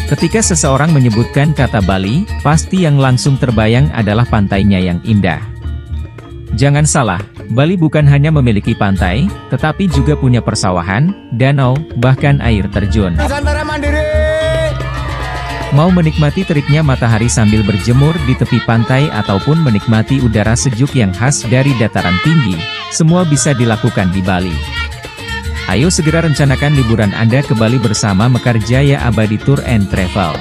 Ketika seseorang menyebutkan kata Bali, pasti yang langsung terbayang adalah pantainya yang indah. Jangan salah, Bali bukan hanya memiliki pantai, tetapi juga punya persawahan, danau, bahkan air terjun. Nusantara Mandiri. Mau menikmati teriknya matahari sambil berjemur di tepi pantai ataupun menikmati udara sejuk yang khas dari dataran tinggi, semua bisa dilakukan di Bali. Ayo segera rencanakan liburan Anda ke Bali bersama Mekar Jaya Abadi Tour and Travel.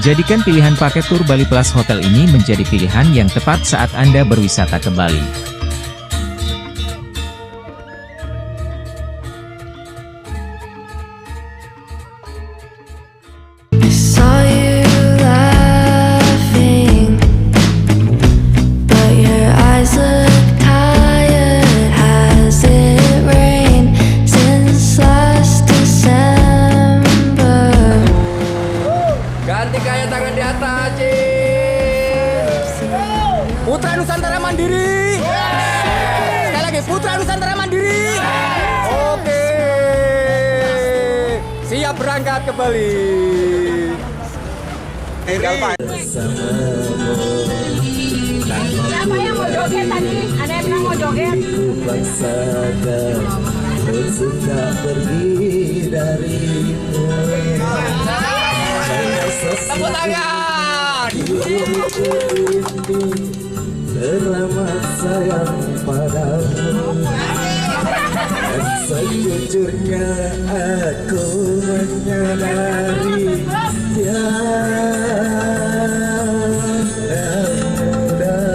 Jadikan pilihan paket tur Bali Plus Hotel ini menjadi pilihan yang tepat saat Anda berwisata ke Bali. Saw you laughing, but your eyes look tired. Has it rained since last December? Ganti gaya tangan di atas, Cik. Putra Nusantara Mandiri. Sekali lagi, Putra Nusantara Mandiri. Oke. Siap berangkat ke Bali. Siapa yang mau joget tadi? Ada yang bilang mau joget? Suka pergi darimu. Tepuk tangan. Selamat sayang padamu. Dan sejujurnya aku menyadari tiada mudah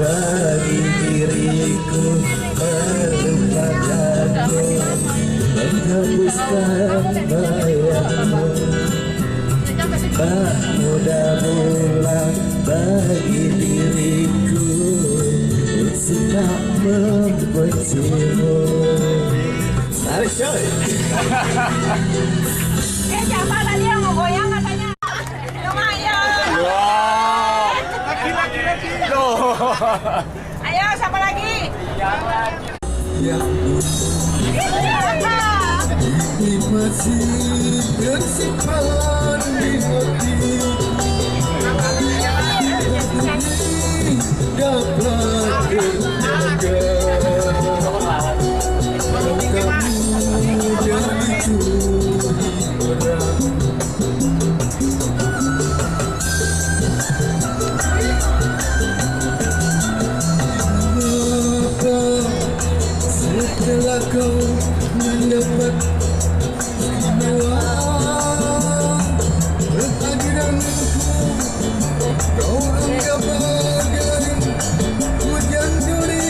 bagi diriku melupakanmu, menghapuskan bayangmu. Tak mudah pula bagi diriku untuk tak membencimu. Tarik coy. Siapa tadi yang mau goyang katanya? Lumayan. Lagi. Ayo, siapa lagi? Ya, ini masih tersimpan di hati. Dapat terjaga. Kalau kamu jadi orang. Mengapa setelah kau mendapat istimewa kehadiranku, kau anggap bagai hujan duri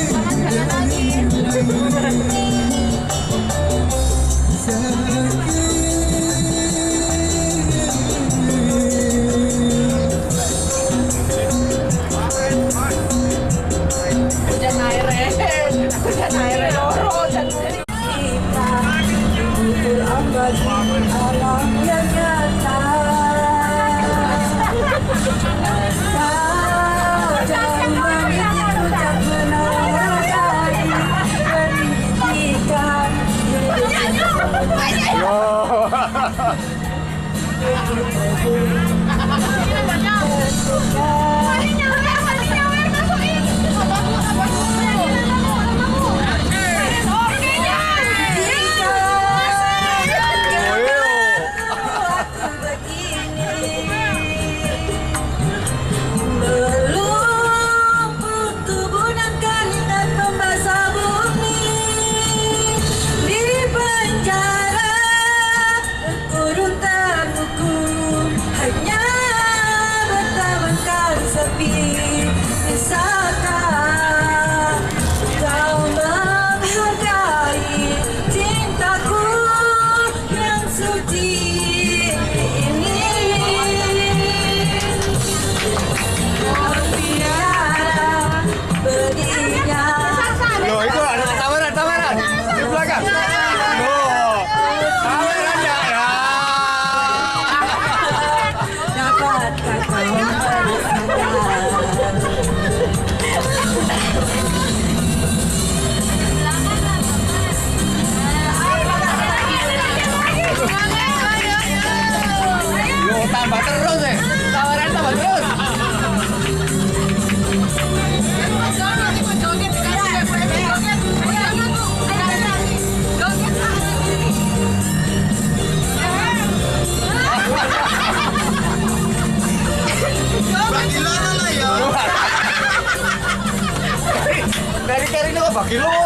bagi loro.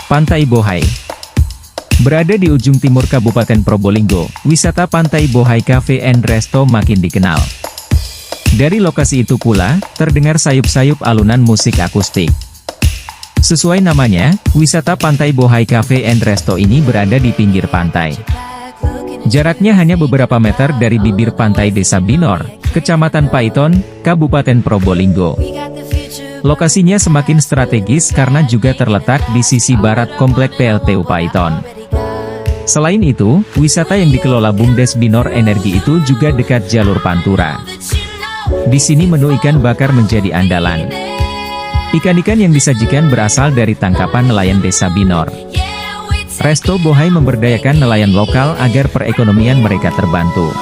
Pantai Bohai. Berada di ujung timur Kabupaten Probolinggo, wisata Pantai Bohai Cafe and Resto makin dikenal. Dari lokasi itu pula, terdengar sayup-sayup alunan musik akustik. Sesuai namanya, wisata Pantai Bohai Cafe and Resto ini berada di pinggir pantai. Jaraknya hanya beberapa meter dari bibir pantai Desa Binor, Kecamatan Paiton, Kabupaten Probolinggo. Lokasinya semakin strategis karena juga terletak di sisi barat komplek PLTU Paiton. Selain itu, wisata yang dikelola BUMDes Binor Energi itu juga dekat jalur Pantura. Di sini menu ikan bakar menjadi andalan. Ikan-ikan yang disajikan berasal dari tangkapan nelayan Desa Binor. Resto Bohai memberdayakan nelayan lokal agar perekonomian mereka terbantu.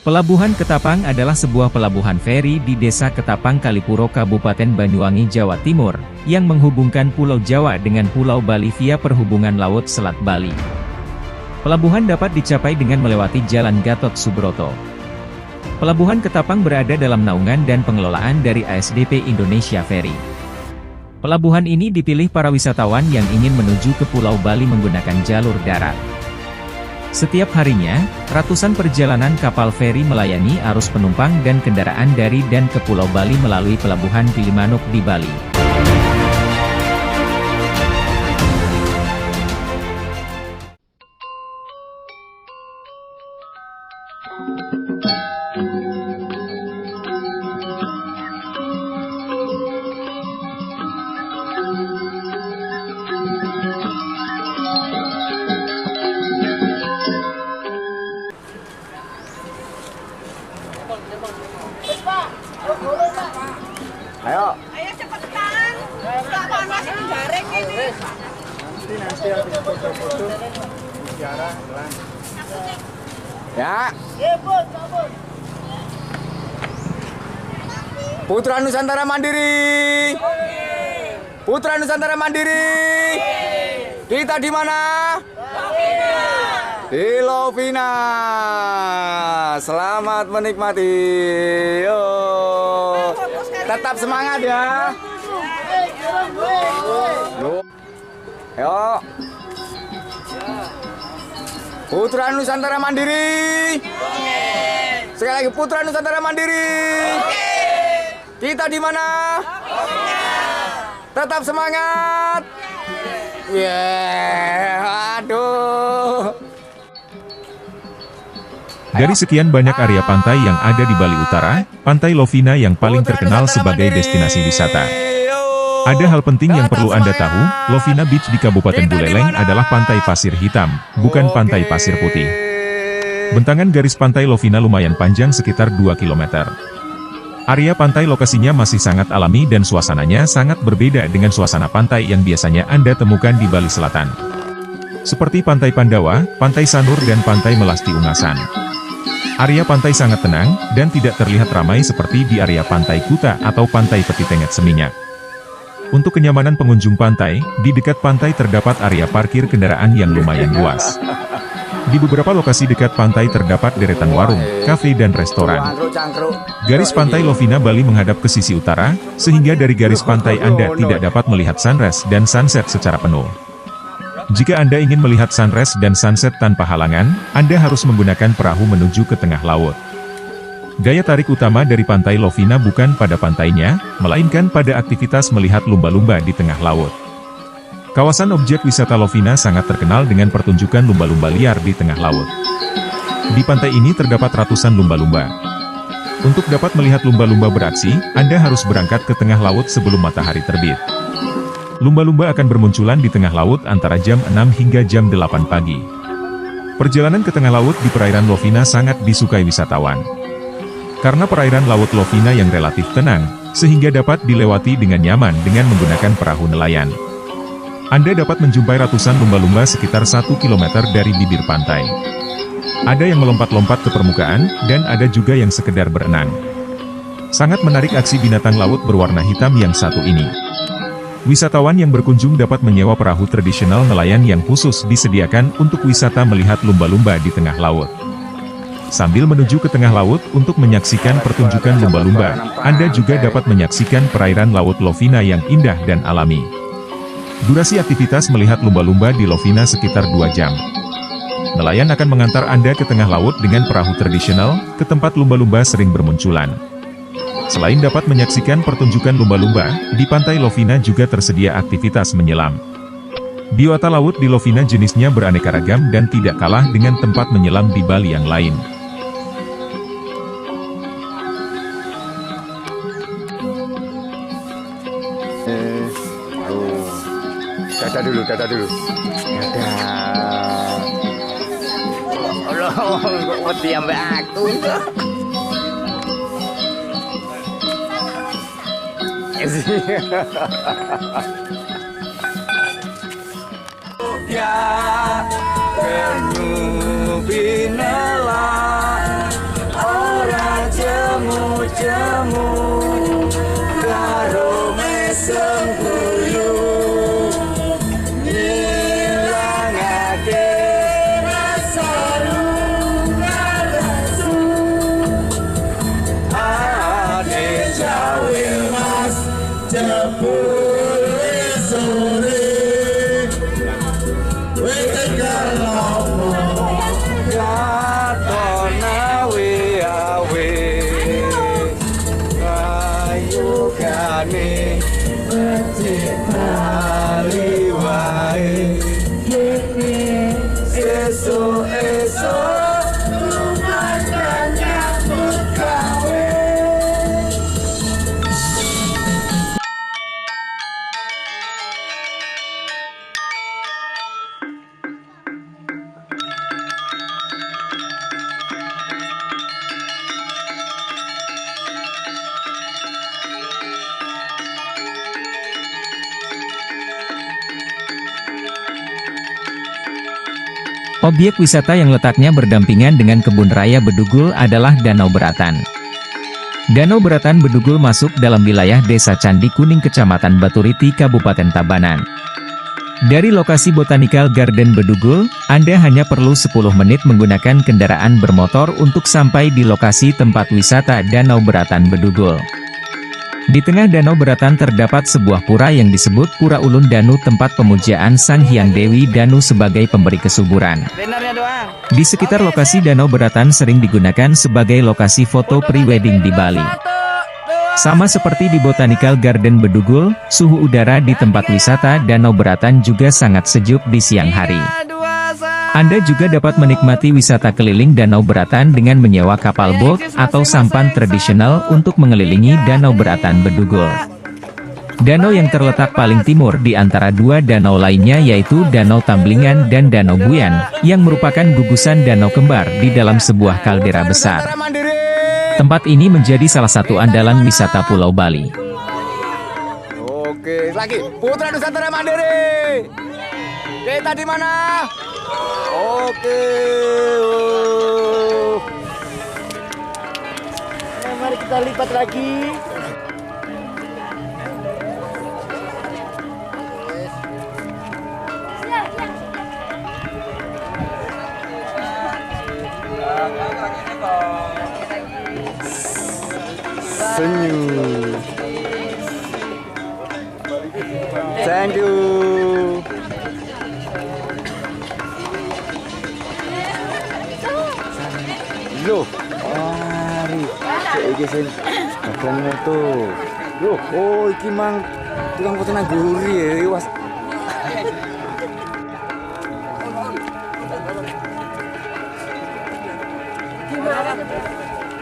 Pelabuhan Ketapang adalah sebuah pelabuhan feri di Desa Ketapang Kalipuro Kabupaten Banyuwangi Jawa Timur, yang menghubungkan Pulau Jawa dengan Pulau Bali via perhubungan laut Selat Bali. Pelabuhan dapat dicapai dengan melewati Jalan Gatot Subroto. Pelabuhan Ketapang berada dalam naungan dan pengelolaan dari ASDP Indonesia Ferry. Pelabuhan ini dipilih para wisatawan yang ingin menuju ke Pulau Bali menggunakan jalur darat. Setiap harinya, ratusan perjalanan kapal feri melayani arus penumpang dan kendaraan dari dan ke Pulau Bali melalui Pelabuhan Gilimanuk di Bali. Ayo. Ayo cepetan. Tak panas ini jaring ini. Nanti habis foto-foto bicara pelan. Ya. Putra Nusantara Mandiri. Putra Nusantara Mandiri. Kita di mana? Di Lovina. Selamat menikmati. Yo. Tetap semangat ya. Yo. Putra Nusantara Mandiri. Sekali lagi Putra Nusantara Mandiri. Kita di mana? Tetap semangat. Aduh. Dari sekian banyak area pantai yang ada di Bali Utara, Pantai Lovina yang paling terkenal sebagai destinasi wisata. Ada hal penting yang perlu Anda tahu, Lovina Beach di Kabupaten Buleleng adalah pantai pasir hitam, bukan pantai pasir putih. Bentangan garis pantai Lovina lumayan panjang sekitar 2 km. Area pantai lokasinya masih sangat alami dan suasananya sangat berbeda dengan suasana pantai yang biasanya Anda temukan di Bali Selatan. Seperti Pantai Pandawa, Pantai Sanur dan Pantai Melasti Ungasan. Area pantai sangat tenang, dan tidak terlihat ramai seperti di area Pantai Kuta atau Pantai Peti Tengah Seminyak. Untuk kenyamanan pengunjung pantai, di dekat pantai terdapat area parkir kendaraan yang lumayan luas. Di beberapa lokasi dekat pantai terdapat deretan warung, kafe dan restoran. Garis pantai Lovina Bali menghadap ke sisi utara, sehingga dari garis pantai Anda tidak dapat melihat sunrise dan sunset secara penuh. Jika Anda ingin melihat sunrise dan sunset tanpa halangan, Anda harus menggunakan perahu menuju ke tengah laut. Daya tarik utama dari pantai Lovina bukan pada pantainya, melainkan pada aktivitas melihat lumba-lumba di tengah laut. Kawasan objek wisata Lovina sangat terkenal dengan pertunjukan lumba-lumba liar di tengah laut. Di pantai ini terdapat ratusan lumba-lumba. Untuk dapat melihat lumba-lumba beraksi, Anda harus berangkat ke tengah laut sebelum matahari terbit. Lumba-lumba akan bermunculan di tengah laut antara jam 6 hingga jam 8 pagi. Perjalanan ke tengah laut di perairan Lovina sangat disukai wisatawan. Karena perairan laut Lovina yang relatif tenang, sehingga dapat dilewati dengan nyaman dengan menggunakan perahu nelayan. Anda dapat menjumpai ratusan lumba-lumba sekitar 1 km dari bibir pantai. Ada yang melompat-lompat ke permukaan, dan ada juga yang sekedar berenang. Sangat menarik aksi binatang laut berwarna hitam yang satu ini. Wisatawan yang berkunjung dapat menyewa perahu tradisional nelayan yang khusus disediakan untuk wisata melihat lumba-lumba di tengah laut. Sambil menuju ke tengah laut untuk menyaksikan pertunjukan lumba-lumba, Anda juga dapat menyaksikan perairan laut Lovina yang indah dan alami. Durasi aktivitas melihat lumba-lumba di Lovina sekitar 2 jam. Nelayan akan mengantar Anda ke tengah laut dengan perahu tradisional, ke tempat lumba-lumba sering bermunculan. Selain dapat menyaksikan pertunjukan lumba-lumba, di pantai Lovina juga tersedia aktivitas menyelam. Biota laut di Lovina jenisnya beraneka ragam dan tidak kalah dengan tempat menyelam di Bali yang lain. Dada dulu. Dada. Allah, kok wedi ambek aku. Ya, penuh binela, ora jemu-jemu, karo mesem guyu. Objek wisata yang letaknya berdampingan dengan Kebun Raya Bedugul adalah Danau Beratan. Danau Beratan Bedugul masuk dalam wilayah Desa Candi Kuning Kecamatan Baturiti Kabupaten Tabanan. Dari lokasi Botanical Garden Bedugul, Anda hanya perlu 10 menit menggunakan kendaraan bermotor untuk sampai di lokasi tempat wisata Danau Beratan Bedugul. Di tengah Danau Beratan terdapat sebuah pura yang disebut Pura Ulun Danu, tempat pemujaan Sang Hyang Dewi Danu sebagai pemberi kesuburan. Di sekitar lokasi Danau Beratan sering digunakan sebagai lokasi foto pre-wedding di Bali. Sama seperti di Botanical Garden Bedugul, suhu udara di tempat wisata Danau Beratan juga sangat sejuk di siang hari. Anda juga dapat menikmati wisata keliling Danau Beratan dengan menyewa kapal boat atau sampan tradisional untuk mengelilingi Danau Beratan Bedugul. Danau yang terletak paling timur di antara dua danau lainnya yaitu Danau Tamblingan dan Danau Buyan, yang merupakan gugusan danau kembar di dalam sebuah kaldera besar. Tempat ini menjadi salah satu andalan wisata Pulau Bali. Oke, lagi Putra Nusantara Mandiri. Kita di mana? Oke. kita lipat lagi. Senyum. Thank you. Loh, mari. Iki sing dagang moto. Loh, oh iki mang tukang foto nang guri ya, was.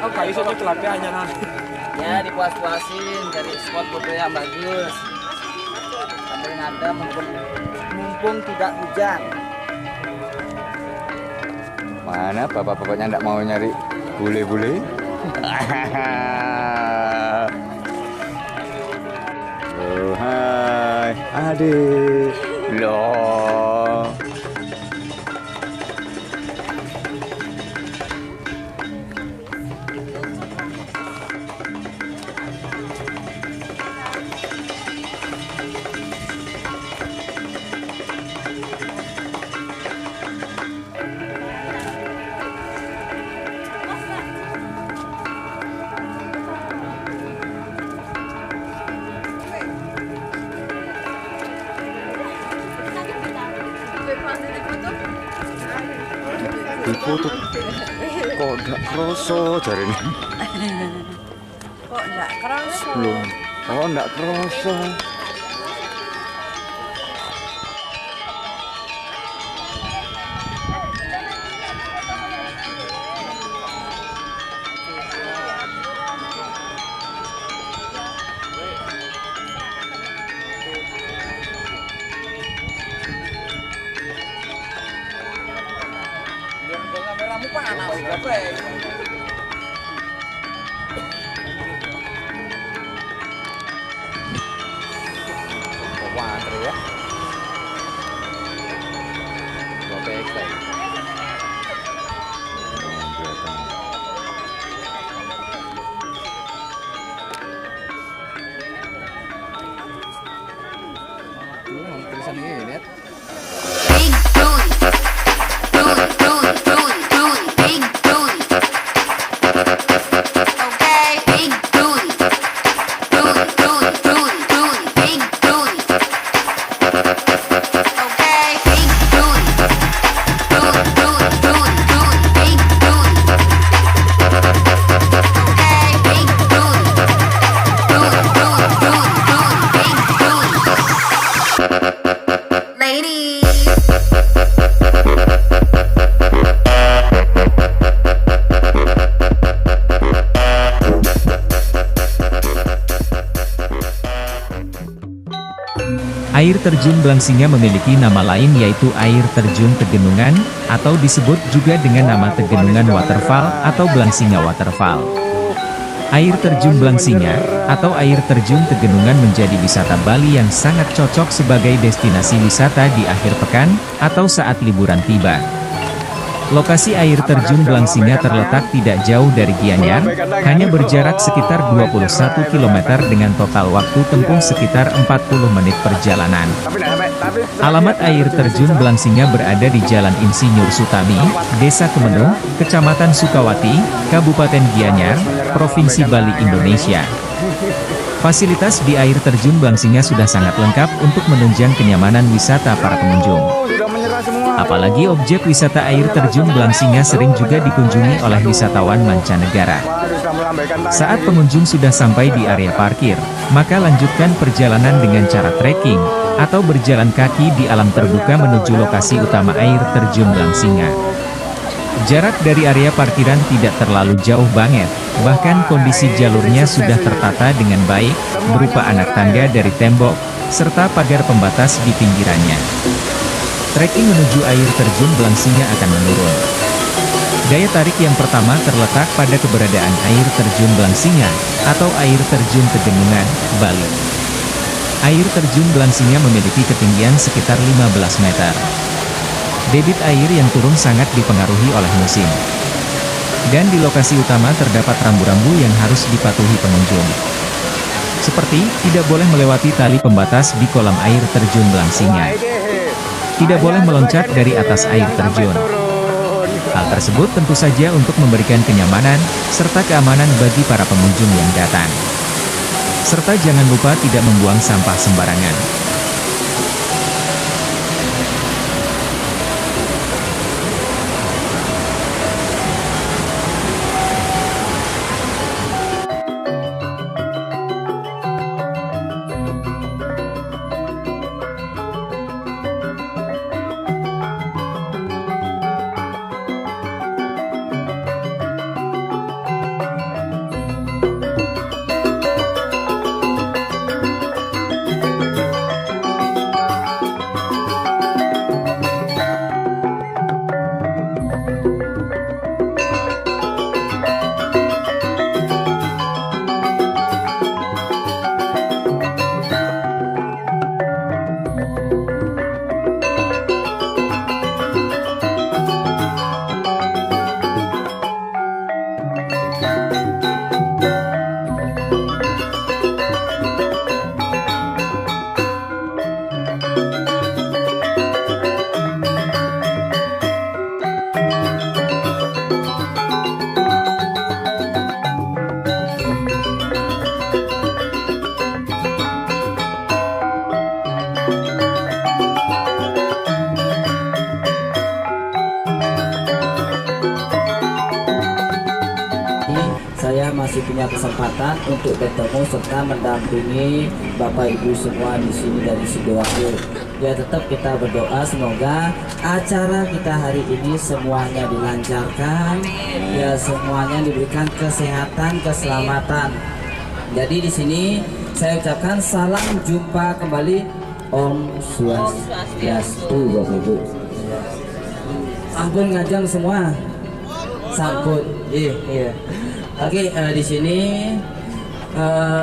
Oh, kayu soto telapiannya nah. Ya dipuas-puasin dari spot foto yang bagus. Sambil nada mumpung tidak hujan. Mana bapak-bapaknya ndak mau nyari bule-bule? Oh, hai, adik. Loh. Foto kok nggak kroso jari ini Kok enggak kerasa? belum oh nggak kroso Kameramu panas juga, wah antri ya tulisan ini lihat. Big booty, booty, booty, booty, booty, big booty. Okay, big booty, booty, booty, booty, booty, big booty. Okay, big booty, booty, booty, booty, booty, big booty. Okay, big booty, booty, booty, booty, booty, big booty. Ladies. Air terjun Blangsinga memiliki nama lain yaitu air terjun Tegenungan, atau disebut juga dengan nama Tegenungan Waterfall atau Blangsinga Waterfall. Air terjun Blangsinga, atau air terjun Tegenungan menjadi wisata Bali yang sangat cocok sebagai destinasi wisata di akhir pekan, atau saat liburan tiba. Lokasi air terjun Blangsinga terletak tidak jauh dari Gianyar, hanya berjarak sekitar 21 km dengan total waktu tempuh sekitar 40 menit perjalanan. Alamat air terjun Blangsinga berada di Jalan Insinyur Sutami, Desa Kemenung, Kecamatan Sukawati, Kabupaten Gianyar, Provinsi Bali, Indonesia. Fasilitas di air terjun Blangsinga sudah sangat lengkap untuk menunjang kenyamanan wisata para pengunjung. Apalagi objek wisata air terjun Blangsinga sering juga dikunjungi oleh wisatawan mancanegara. Saat pengunjung sudah sampai di area parkir, maka lanjutkan perjalanan dengan cara trekking, atau berjalan kaki di alam terbuka menuju lokasi utama air terjun Blangsinga. Jarak dari area parkiran tidak terlalu jauh banget, bahkan kondisi jalurnya sudah tertata dengan baik, berupa anak tangga dari tembok, serta pagar pembatas di pinggirannya. Trekking menuju air terjun Blangsinga akan menurun. Daya tarik yang pertama terletak pada keberadaan air terjun Blangsinga, atau air terjun Tegenungan, Bali. Air terjun Blangsinga memiliki ketinggian sekitar 15 meter. Debit air yang turun sangat dipengaruhi oleh musim. Dan di lokasi utama terdapat rambu-rambu yang harus dipatuhi pengunjung. Seperti, tidak boleh melewati tali pembatas di kolam air terjun Belangsingan. Tidak boleh meloncat dari atas air terjun. Hal tersebut tentu saja untuk memberikan kenyamanan, serta keamanan bagi para pengunjung yang datang. Serta jangan lupa tidak membuang sampah sembarangan. Saya masih punya kesempatan untuk bertemu serta mendampingi Bapak Ibu semua di sini dari Sidoarjo. Ya, tetap kita berdoa semoga acara kita hari ini semuanya dilancarkan, ya semuanya diberikan kesehatan, keselamatan. Jadi di sini saya ucapkan salam jumpa kembali. Om Swastiastu, Bapak Ibu. Sampun ngajeng semua. Sampun. Iya. Oke, di sini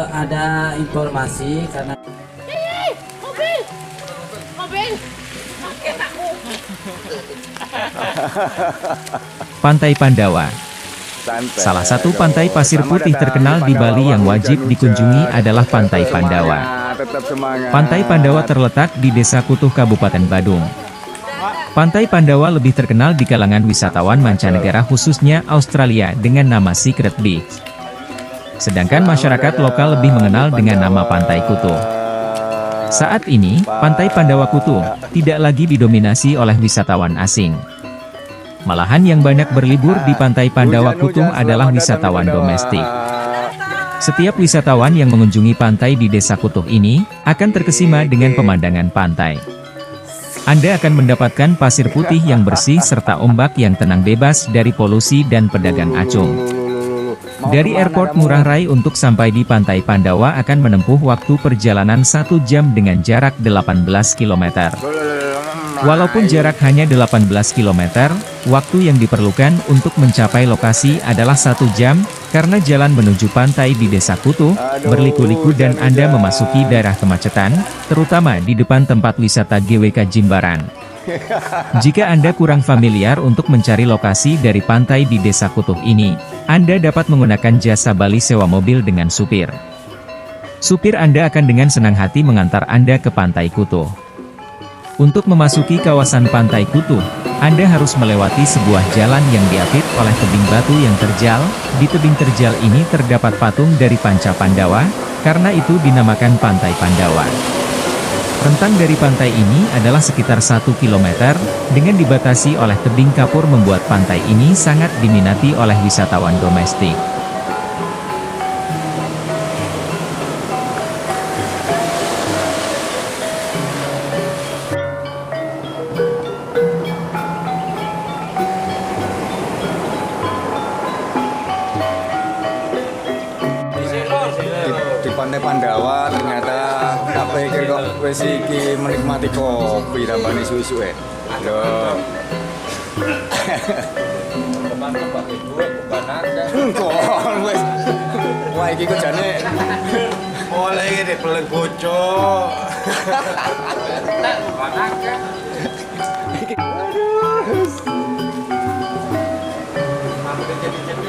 ada informasi karena Mobil. Pantai Pandawa. Salah satu pantai pasir putih terkenal di Bali yang wajib dikunjungi adalah Pantai Pandawa. Pantai Pandawa terletak di Desa Kutuh, Kabupaten Badung. Pantai Pandawa lebih terkenal di kalangan wisatawan mancanegara khususnya Australia dengan nama Secret Beach. Sedangkan masyarakat lokal lebih mengenal dengan nama Pantai Kutuh. Saat ini, Pantai Pandawa Kutuh tidak lagi didominasi oleh wisatawan asing. Malahan yang banyak berlibur di Pantai Pandawa Kutuh adalah wisatawan domestik. Setiap wisatawan yang mengunjungi pantai di Desa Kutuh ini, akan terkesima dengan pemandangan pantai. Anda akan mendapatkan pasir putih yang bersih serta ombak yang tenang bebas dari polusi dan pedagang acung. Dari airport Ngurah Rai untuk sampai di Pantai Pandawa akan menempuh waktu perjalanan 1 jam dengan jarak 18 km. Walaupun jarak hanya 18 km, waktu yang diperlukan untuk mencapai lokasi adalah 1 jam, karena jalan menuju pantai di Desa Kutuh, berliku-liku dan Anda memasuki daerah kemacetan, terutama di depan tempat wisata GWK Jimbaran. Jika Anda kurang familiar untuk mencari lokasi dari pantai di Desa Kutuh ini, Anda dapat menggunakan jasa Bali sewa mobil dengan supir. Supir Anda akan dengan senang hati mengantar Anda ke Pantai Kutuh. Untuk memasuki kawasan Pantai Kutuh, Anda harus melewati sebuah jalan yang diapit oleh tebing batu yang terjal. Di tebing terjal ini terdapat patung dari Panca Pandawa, karena itu dinamakan Pantai Pandawa. Rentang dari pantai ini adalah sekitar 1 km, dengan dibatasi oleh tebing kapur membuat pantai ini sangat diminati oleh wisatawan domestik. Di Pantai Pandawa ternyata tak pikir kok wis iki menikmati kopi tambane suwe-suwe. Lho. Kok wis. Wah iki kok jane oleh iki dipeleng bojo. Aduh. Sising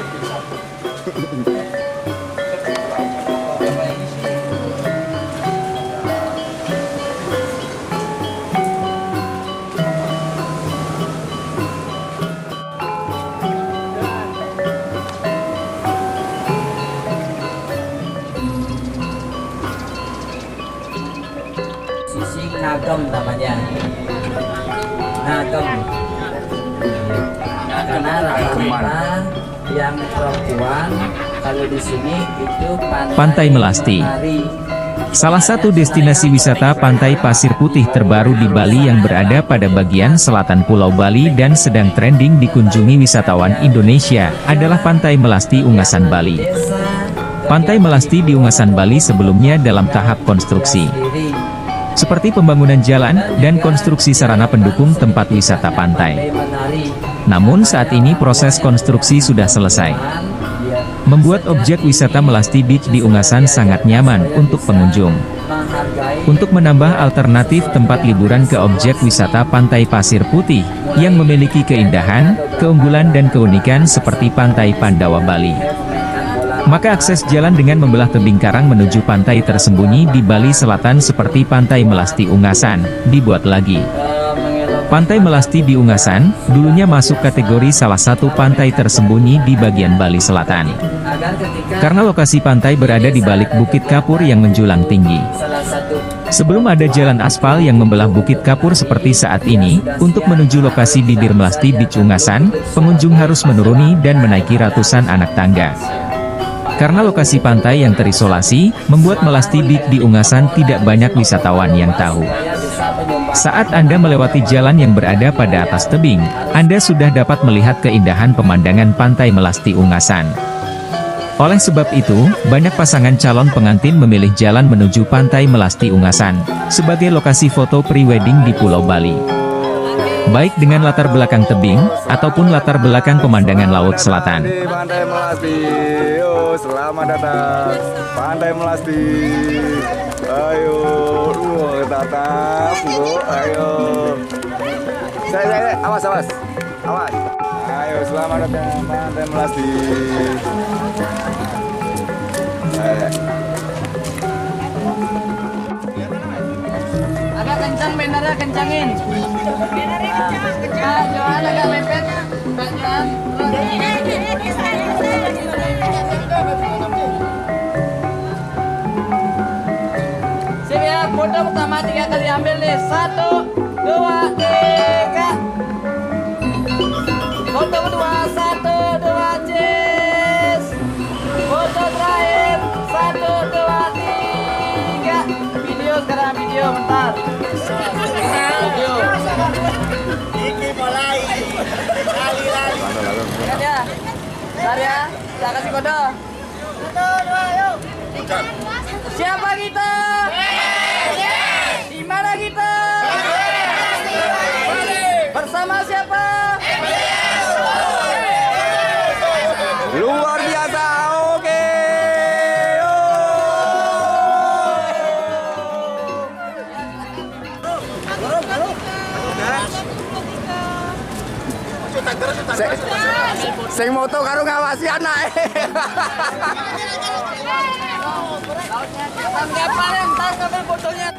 Ngagem namanya. Ngagem. Karena rata-rata yang perempuan kalau di sini itu Pantai Melasti. Menari. Salah satu destinasi wisata pantai pasir putih terbaru di Bali yang berada pada bagian selatan Pulau Bali dan sedang trending dikunjungi wisatawan Indonesia adalah Pantai Melasti Ungasan Bali. Pantai Melasti di Ungasan Bali sebelumnya dalam tahap konstruksi, seperti pembangunan jalan dan konstruksi sarana pendukung tempat wisata pantai. Namun saat ini proses konstruksi sudah selesai, membuat objek wisata Melasti Beach di Ungasan sangat nyaman untuk pengunjung. Untuk menambah alternatif tempat liburan ke objek wisata pantai pasir putih, yang memiliki keindahan, keunggulan dan keunikan seperti Pantai Pandawa Bali, maka akses jalan dengan membelah tebing karang menuju pantai tersembunyi di Bali Selatan seperti Pantai Melasti Ungasan, dibuat lagi. Pantai Melasti di Ungasan, dulunya masuk kategori salah satu pantai tersembunyi di bagian Bali Selatan. Karena lokasi pantai berada di balik Bukit Kapur yang menjulang tinggi. Sebelum ada jalan aspal yang membelah Bukit Kapur seperti saat ini, untuk menuju lokasi bibir Melasti Beach Ungasan, pengunjung harus menuruni dan menaiki ratusan anak tangga. Karena lokasi pantai yang terisolasi, membuat Melasti Beach di Ungasan tidak banyak wisatawan yang tahu. Saat Anda melewati jalan yang berada pada atas tebing, Anda sudah dapat melihat keindahan pemandangan Pantai Melasti Ungasan. Oleh sebab itu, banyak pasangan calon pengantin memilih jalan menuju Pantai Melasti Ungasan, sebagai lokasi foto pre-wedding di Pulau Bali. Baik dengan latar belakang tebing, ataupun latar belakang pemandangan laut selatan. Pantai Melasti, yo selamat datang Pantai Melasti. Ayo, tatap, bro, ayo. Saya, awas. Ayo, selamat datang Pantai Melasti. Agak kencang benarnya, kencangin. Kak Johan agak mepet. Kak Johan. Sip ya, foto pertama 3 kali ambil nih. 1, 2, 3. Foto kedua 1, 2, cheers. Foto terakhir 1, 2, 3. Video sekarang, video bentar. Video. Lihat ya. Bentar ya. Saya kasih kode. 1, 2, yuk. Siapa kita? Di mana kita? Bersama siapa? Luar biasa, oke. Sing moto karo ngawasi anak. Tanggapan entar ngambil fotonya.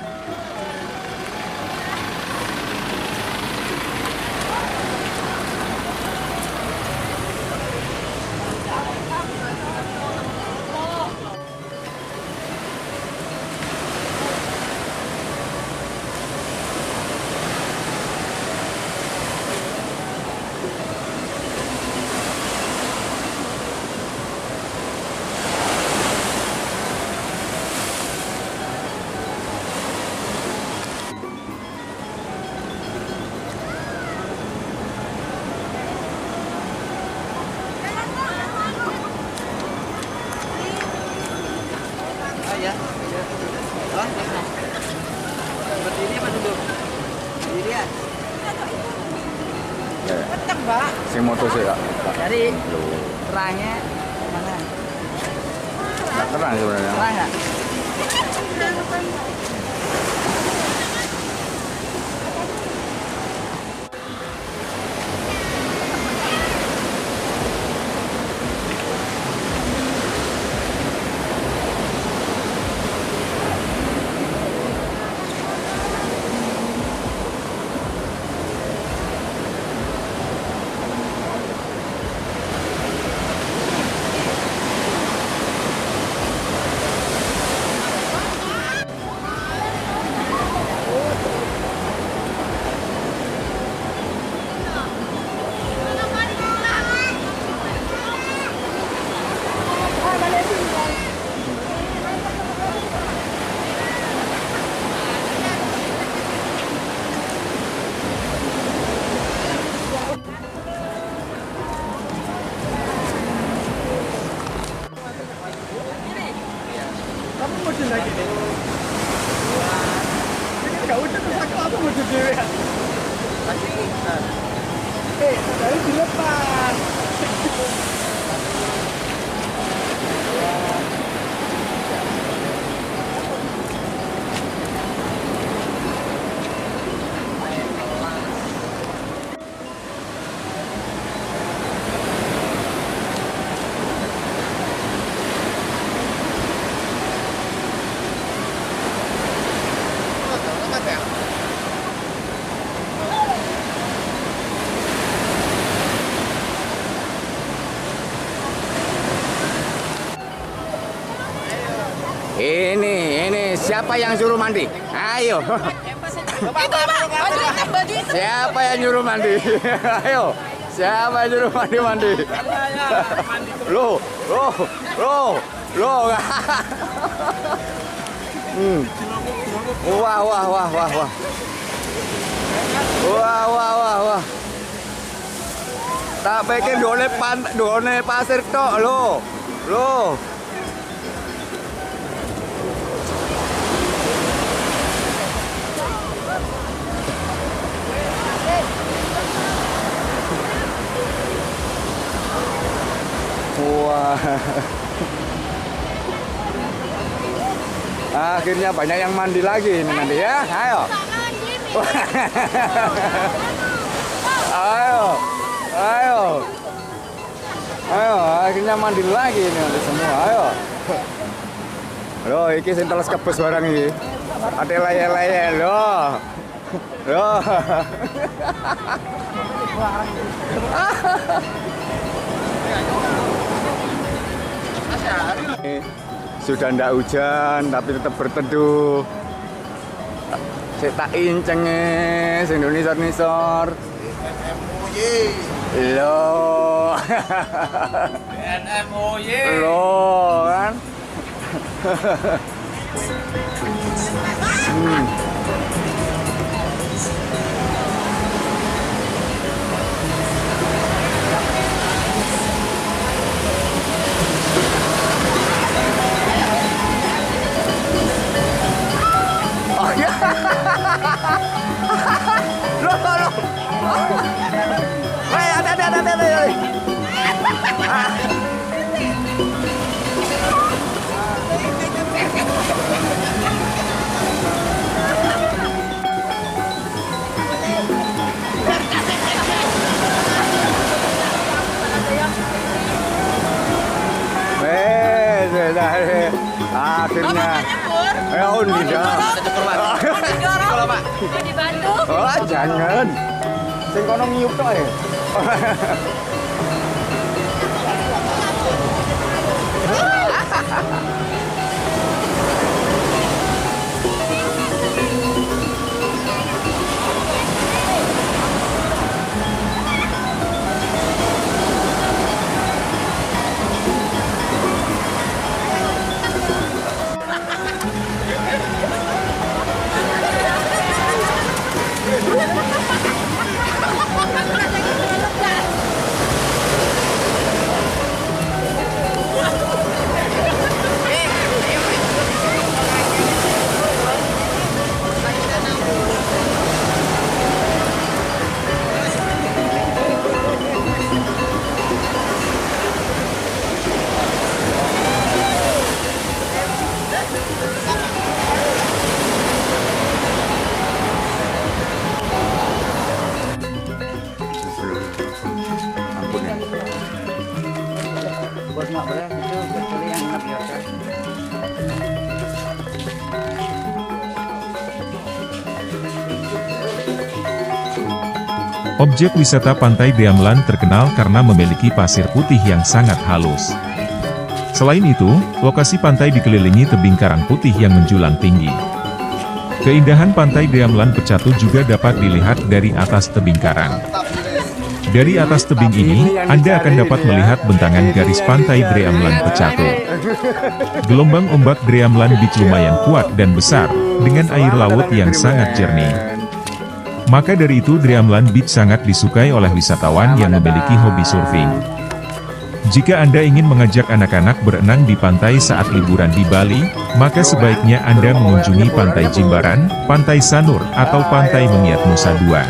Ya. Oh, berdiri apa duduk? Berdiri ya? Tetap, Mbak. Sing moto sih, Kak. Dari terangnya mana? Nggak terang sebenarnya. Terang nggak? Ini siapa yang suruh mandi? Ayo. Siapa yang nyuruh mandi? Ayo. Siapa yang nyuruh mandi? Loh. Wah. Tak pikir dole pasir tok loh. Wah. Akhirnya banyak yang mandi lagi ini nanti ya. Ayo. Ayo, akhirnya mandi lagi ini nanti semua. Ayo. Loh, iki sing teles kebes barang iki. Ate laye-laye loh. Sudah ndak hujan tapi tetap berteduh. Sik tak incenge sing nisor-nisor. Loh. Loh kan. Loh. Hei, ada. Akhirnya. Oh, tidak. Kalau Pak. Dibantu. Oh, jangan. Sing kono ngiyup tok ya. Objek wisata Pantai Dreamland terkenal karena memiliki pasir putih yang sangat halus. Selain itu, lokasi pantai dikelilingi tebing karang putih yang menjulang tinggi. Keindahan Pantai Dreamland Pecatu juga dapat dilihat dari atas tebing karang. Dari atas tebing ini, Anda akan dapat melihat bentangan garis Pantai Dreamland Pecatu. Gelombang ombak Dreamland Beach lumayan kuat dan besar, dengan air laut yang sangat jernih. Maka dari itu Dreamland Beach sangat disukai oleh wisatawan yang memiliki hobi surfing. Jika Anda ingin mengajak anak-anak berenang di pantai saat liburan di Bali, maka sebaiknya Anda mengunjungi Pantai Jimbaran, Pantai Sanur, atau Pantai Mengiat Nusa Dua.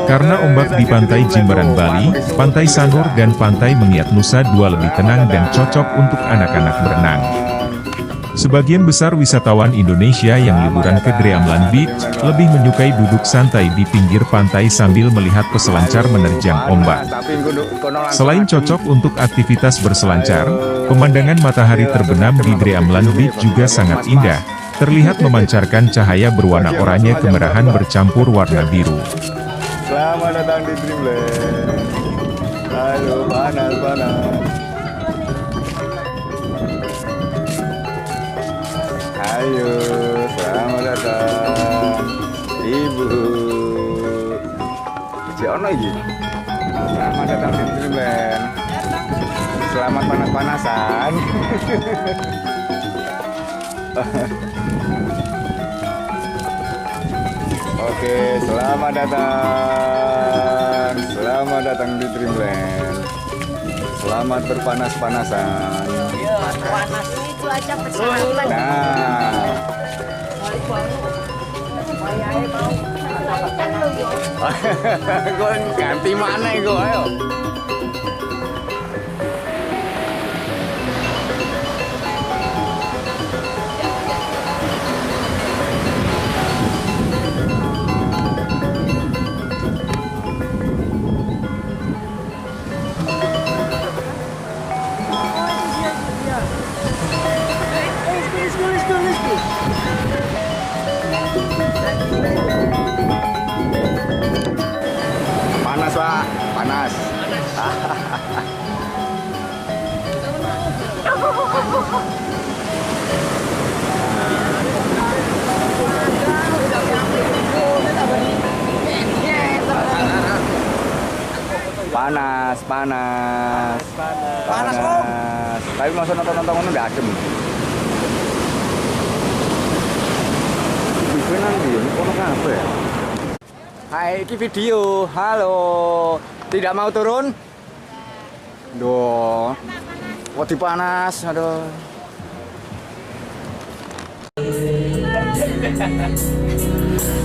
Karena ombak di Pantai Jimbaran Bali, Pantai Sanur dan Pantai Mengiat Nusa Dua lebih tenang dan cocok untuk anak-anak berenang. Sebagian besar wisatawan Indonesia yang liburan ke Dreamland Beach, lebih menyukai duduk santai di pinggir pantai sambil melihat peselancar menerjang ombak. Selain cocok untuk aktivitas berselancar, pemandangan matahari terbenam di Dreamland Beach juga sangat indah, terlihat memancarkan cahaya berwarna oranye kemerahan bercampur warna biru. Selamat datang di Dreamland. Aduh, panas. Ayo, selamat datang, Ibu. Ono iki. Selamat datang di Dreamland. Selamat panas-panasan. Oke, selamat datang di Dreamland. Selamat berpanas-panasan. Panas ini cuaca persahabatan. Nah, gue ganti mana gue, ayo. Panas, Pak. Panas. Panas. Tapi masa nonton-nonton ngono ndak adem. Iki nanti ono kabeh. Hai, iki video. Halo. Tidak mau turun? Duh. Wedi panas, aduh.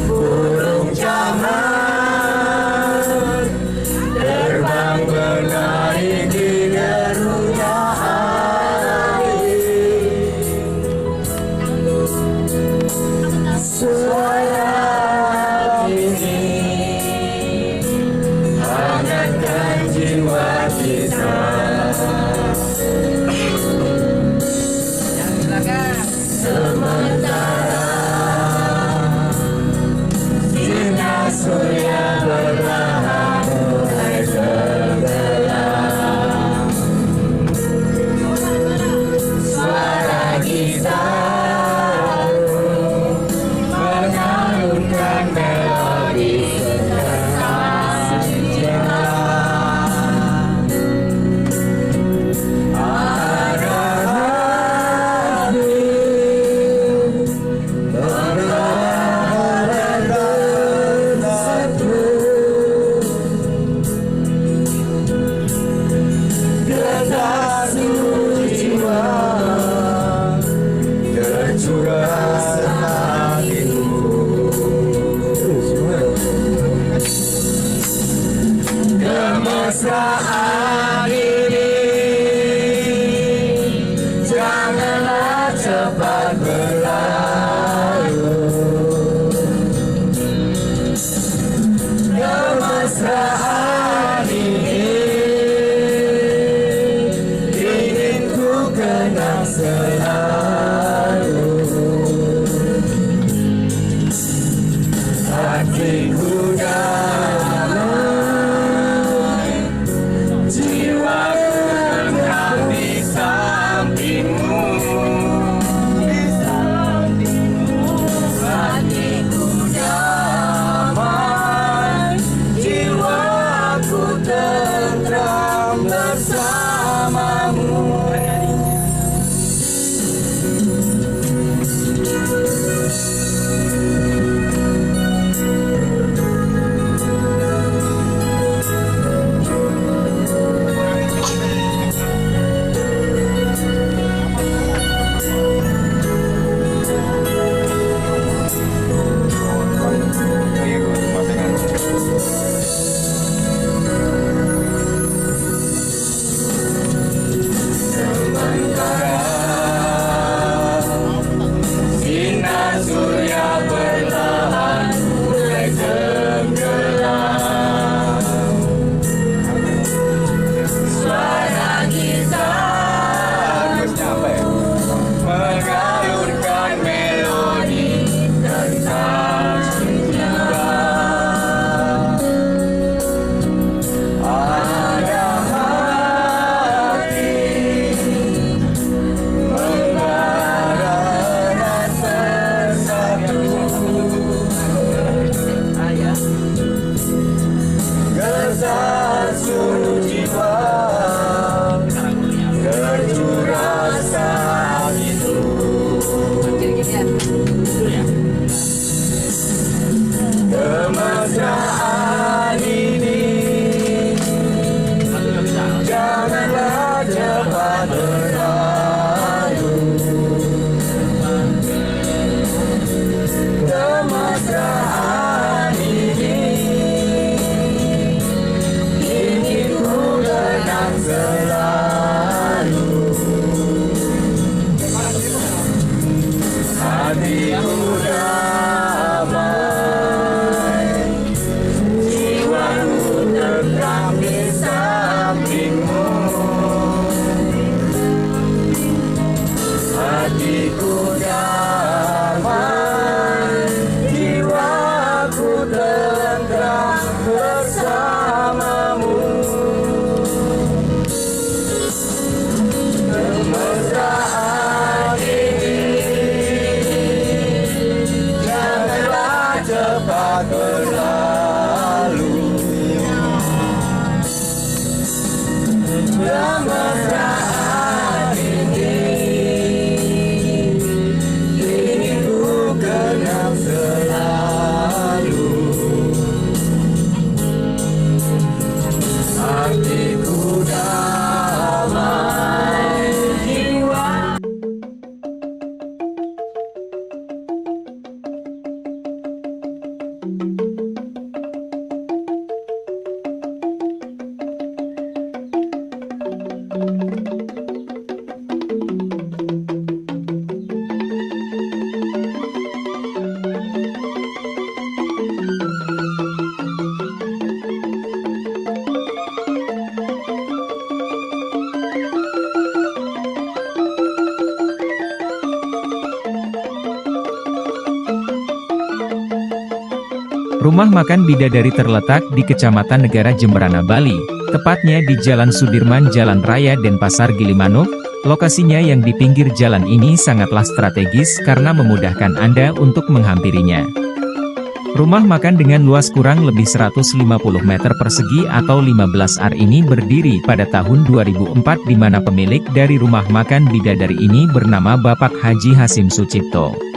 Burung jangan terbang menaik di derunya angin. Suara ini hangatkan jiwa kita. Sementara sinar surya berlahan mulai tenggelam, suara gitar mengalunkan melodi senang. Rumah makan Bidadari terletak di Kecamatan Negara Jemberana, Bali, tepatnya di Jalan Sudirman Jalan Raya Denpasar Gilimanuk. Lokasinya yang di pinggir jalan ini sangatlah strategis karena memudahkan Anda untuk menghampirinya. Rumah makan dengan luas kurang lebih 150 meter persegi atau 15 ar ini berdiri pada tahun 2004 di mana pemilik dari rumah makan Bidadari ini bernama Bapak Haji Hasim Sucipto.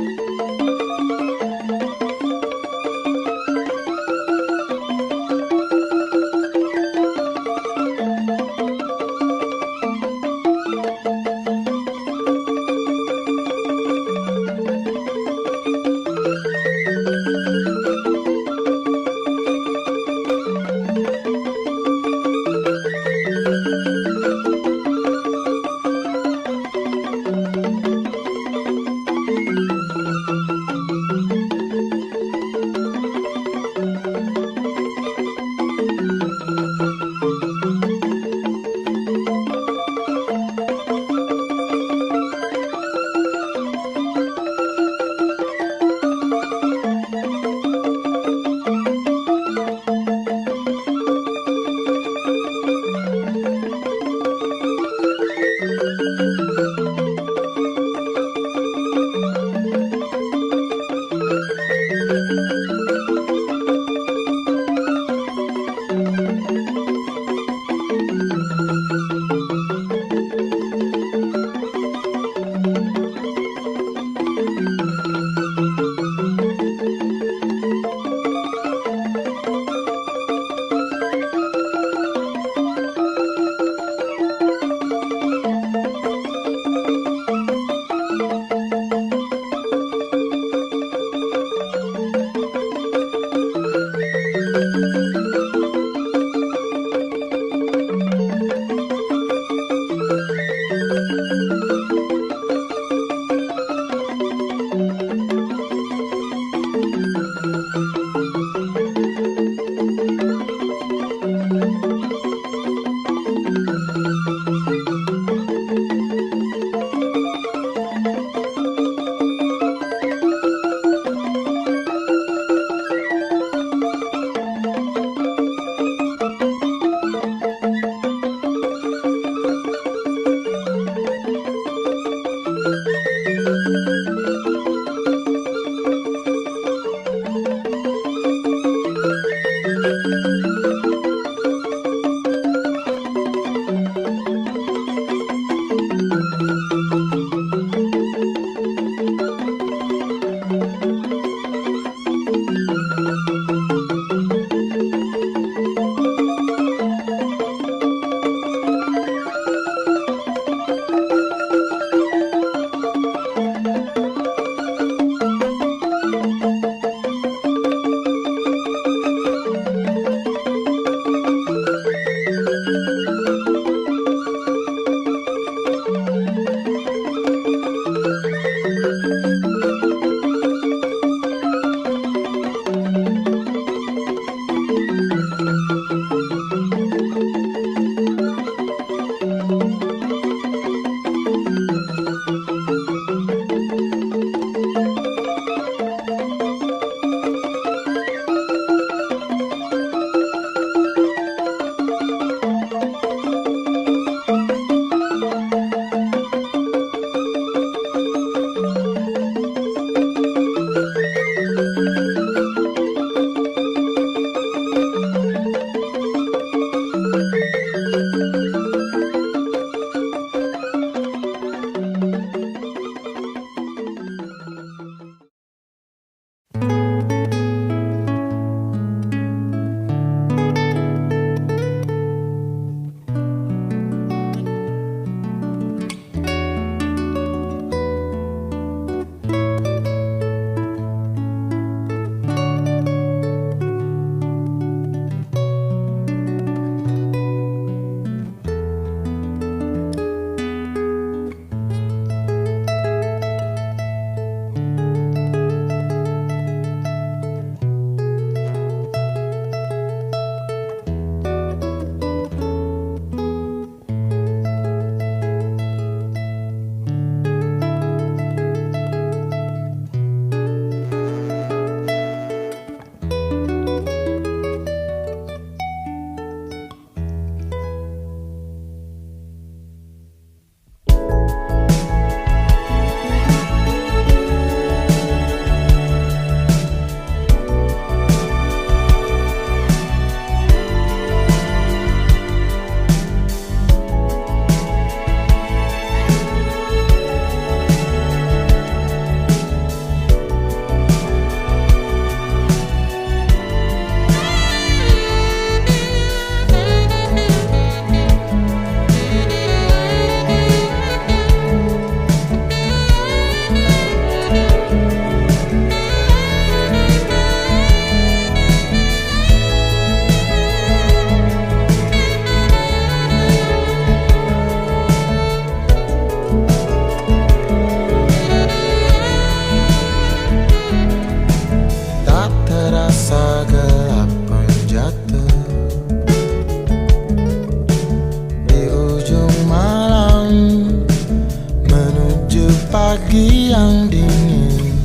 pagi yang dingin,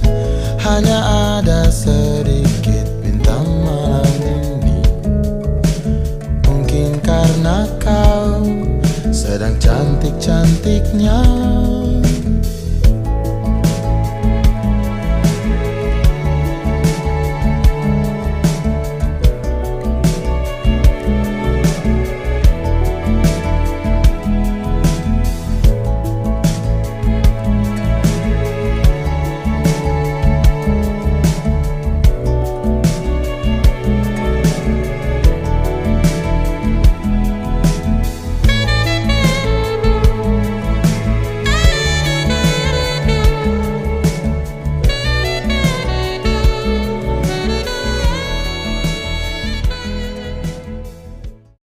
hanya ada sedikit bintang malam ini. Mungkin karena kau sedang cantik-cantiknya.